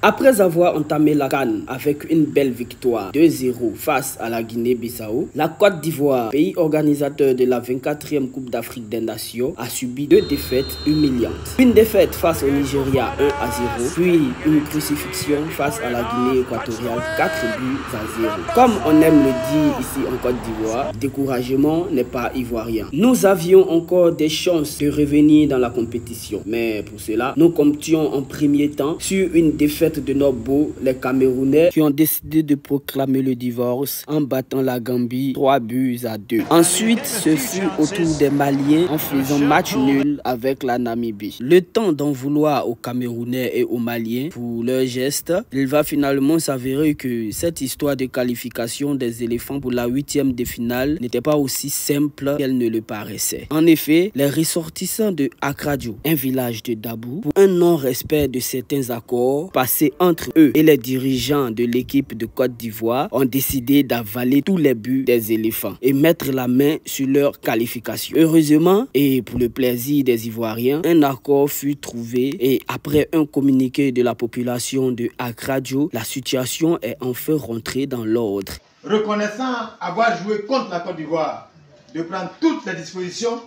Après avoir entamé la CAN avec une belle victoire 2-0 face à la Guinée-Bissau, la Côte d'Ivoire, pays organisateur de la 24e Coupe d'Afrique des Nations, a subi 2 défaites humiliantes. Une défaite face au Nigeria 1-0, puis une crucifixion face à la Guinée équatoriale 4-0. Comme on aime le dire ici en Côte d'Ivoire, découragement n'est pas ivoirien. Nous avions encore des chances de revenir dans la compétition, mais pour cela, nous comptions en premier temps sur une défaite de nos beaux, les Camerounais, qui ont décidé de proclamer le divorce en battant la Gambie 3-2. Ensuite, ce fut au tour des Maliens en faisant match nul avec la Namibie. Le temps d'en vouloir aux Camerounais et aux Maliens pour leurs gestes, il va finalement s'avérer que cette histoire de qualification des éléphants pour la 8e de finale n'était pas aussi simple qu'elle ne le paraissait. En effet, les ressortissants de Akradio, un village de Dabou, pour un non-respect de certains accords passés entre eux et les dirigeants de l'équipe de Côte d'Ivoire, ont décidé d'avaler tous les buts des éléphants et mettre la main sur leur qualification. Heureusement, et pour le plaisir des Ivoiriens, un accord fut trouvé et après un communiqué de la population de Akradio, la situation est enfin rentrée dans l'ordre. Reconnaissant avoir joué contre la Côte d'Ivoire, de prendre toutes les dispositions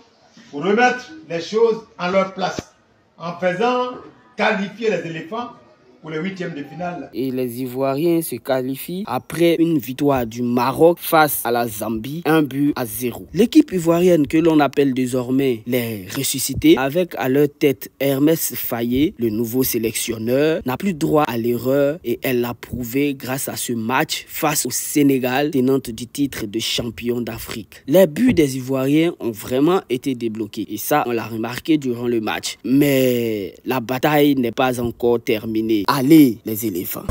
pour remettre les choses en leur place, en faisant qualifier les éléphants pour les 8e de finale. Et les Ivoiriens se qualifient après une victoire du Maroc face à la Zambie, 1-0. L'équipe ivoirienne que l'on appelle désormais les ressuscités, avec à leur tête Hermès Faye, le nouveau sélectionneur, n'a plus droit à l'erreur et elle l'a prouvé grâce à ce match face au Sénégal, tenante du titre de champion d'Afrique. Les buts des Ivoiriens ont vraiment été débloqués et ça, on l'a remarqué durant le match. Mais la bataille n'est pas encore terminée. Allez les éléphants!